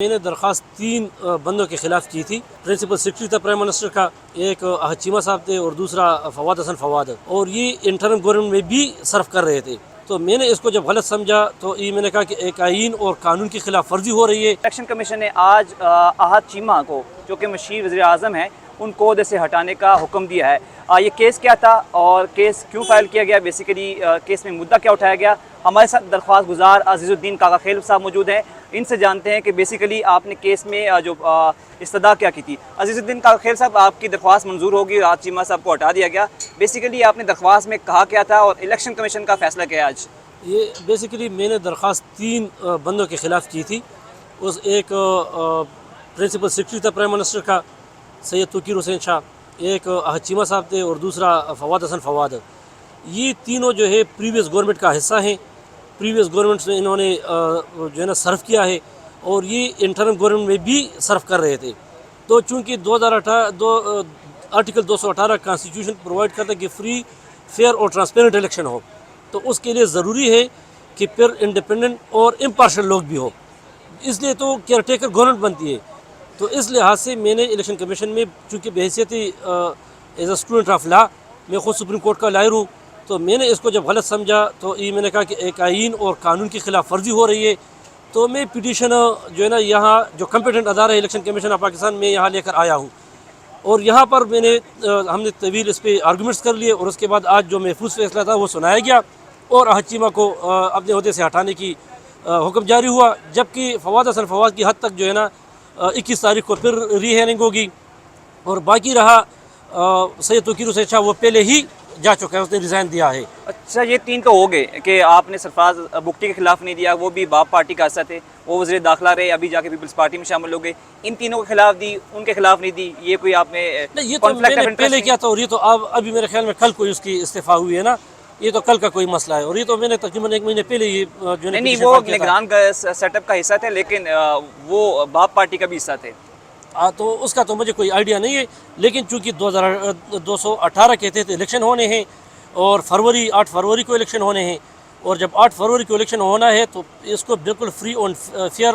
میں نے درخواست 3 بندوں کے خلاف کی تھی. پرنسپل سیکرٹری تھا پرائم منسٹر کا، ایک احد چیمہ صاحب تھے اور دوسرا فواد حسن فواد، اور یہ انٹرم گورنمنٹ میں بھی صرف کر رہے تھے. تو میں نے اس کو جب غلط سمجھا تو یہ میں نے کہا کہ ایک آئین اور قانون کی خلاف ورزی ہو رہی ہے. الیکشن کمیشن نے آج احد چیمہ کو، جو کہ مشیر وزیر اعظم ہیں، ان کو عہدے سے ہٹانے کا حکم دیا ہے. یہ کیس کیا تھا اور کیس کیوں فائل کیا گیا، بیسیکلی کیس میں مدعا کیا اٹھایا گیا؟ ہمارے ساتھ درخواست گزار عزیز الدین کاکا خیل صاحب موجود ہیں. ان سے جانتے ہیں کہ بیسیکلی آپ نے کیس میں جو استدعا کیا کی تھی. عزیز الدین کاکا خیل صاحب، آپ کی درخواست منظور ہوگی، احد چیمہ صاحب کو ہٹا دیا گیا. بیسیکلی آپ نے درخواست میں کہا کیا تھا اور الیکشن کمیشن کا فیصلہ کیا ہے آج؟ یہ بیسیکلی میں نے درخواست 3 بندوں کے خلاف کی تھی. اس ایک پرنسپل سیکرٹری تھا پرائم منسٹر کا سید توقیر حسین شاہ، ایک احد چیمہ صاحب تھے اور دوسرا فواد حسن فواد. یہ تینوں جو ہے پریویس گورنمنٹ کا حصہ ہیں. پریویس گورنمنٹ میں انہوں نے جو ہے نا صرف کیا ہے اور یہ انٹرم گورنمنٹ میں بھی صرف کر رہے تھے. تو چونکہ 2018 آرٹیکل 218 کانسٹیٹیوشن پرووائڈ کرتا ہے کہ فری، فیئر اور ٹرانسپیرنٹ الیکشن ہو، تو اس کے لیے ضروری ہے کہ پھر انڈیپینڈنٹ اور امپارشل لوگ بھی ہو. اس لیے تو کیئر ٹیکر گورنمنٹ بنتی ہے. تو اس لحاظ سے میں نے الیکشن کمیشن میں، چونکہ بحیثیت as a student of law, میں خود سپریم کورٹ کا لائر ہوں، تو میں نے اس کو جب غلط سمجھا تو یہ میں نے کہا کہ ایک آئین اور قانون کی خلاف ورزی ہو رہی ہے. تو میں پٹیشن جو ہے نا یہاں جو کمپیٹنٹ ادارہ ہے الیکشن کمیشن آف پاکستان میں یہاں لے کر آیا ہوں. اور یہاں پر ہم نے طویل اس پہ آرگومنٹس کر لیے، اور اس کے بعد آج جو محفوظ فیصلہ تھا وہ سنایا گیا اور احد چیمہ کو اپنے عہدے سے ہٹانے کی حکم جاری ہوا. جبکہ فواد حسن فواد کی حد تک جو ہے نا 21 تاریخ کو پھر ری ہیئرنگ ہوگی. اور باقی رہا سید توقیر حسین شاہ، وہ پہلے ہی جا چکا ہے، اس نے ریزائن دیا ہے. اچھا، یہ 3 تو ہو گئے کہ آپ نے سرفراز بگٹی کے خلاف نہیں دیا، وہ بھی باپ پارٹی کا حصہ تھے، وہ وزیر داخلہ رہے، ابھی جا کے پیپلز پارٹی میں شامل ہو گئے. ان تینوں کے خلاف دی، ان کے خلاف نہیں دی، یہ کوئی آپ نے یہ تو میں نے پہلے کیا تھا، اور یہ تو ابھی میرے خیال میں کل کوئی اس کی استعفیٰ ہوئی ہے نا، یہ تو کل کا کوئی مسئلہ ہے. اور یہ تو میں نے تقریباً 1 مہینے پہلے یہ جو ہے نہیں، وہ نگران سیٹ اپ کا حصہ تھے، لیکن وہ باپ پارٹی کا بھی حصہ تھے. تو اس کا تو مجھے کوئی آئیڈیا نہیں ہے. لیکن چونکہ 218 کے تحت الیکشن ہونے ہیں اور 8 فروری کو الیکشن ہونے ہیں، اور جب 8 فروری کو الیکشن ہونا ہے تو اس کو بالکل فری اور فیئر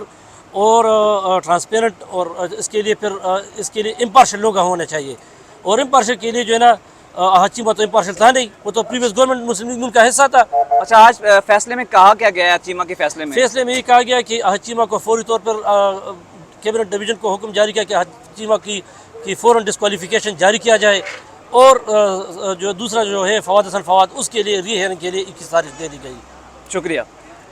اور ٹرانسپیرنٹ، اور اس کے لیے امپارشل لوگ ہونے چاہیے. اور امپارشل کے لیے جو ہے نا احد چیمہ تو امپارشل تھا نہیں، وہ تو پریویس گورنمنٹ مسلم لیگ کا حصہ تھا. اچھا، آج فیصلے میں کہا کیا گیا ہے؟ احد چیمہ کے فیصلے میں یہ کہا گیا کہ احد چیمہ کو فوری طور پر کیبنٹ ڈویژن کو حکم جاری کیا کہ احد چیمہ کی فوراً ڈسکوالیفیکیشن جاری کیا جائے، اور جو دوسرا جو ہے فواد حسن فواد، اس کے لیے ری ہیئرنگ کے لیے 21 تاریخ دے دی گئی. شکریہ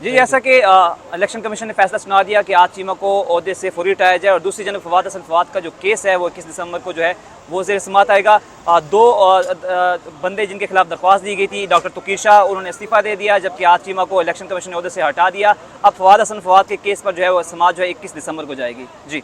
جی. ایسا کہ الیکشن کمیشن نے فیصلہ سنا دیا کہ احد چیمہ کو عہدے سے فوری ہٹایا جائے، اور دوسری جانب فواد حسن فواد کا جو کیس ہے وہ 21 دسمبر کو جو ہے وہ زیر سماعت آئے گا. 2 بندے جن کے خلاف درخواست دی گئی تھی، ڈاکٹر توقیر شاہ، انہوں نے استعفیٰ دے دیا، جبکہ احد چیمہ کو الیکشن کمیشن نے عہدے سے ہٹا دیا. اب فواد حسن فواد کے کیس پر جو ہے وہ سماعت جو ہے 21 دسمبر کو جائے گی. جی.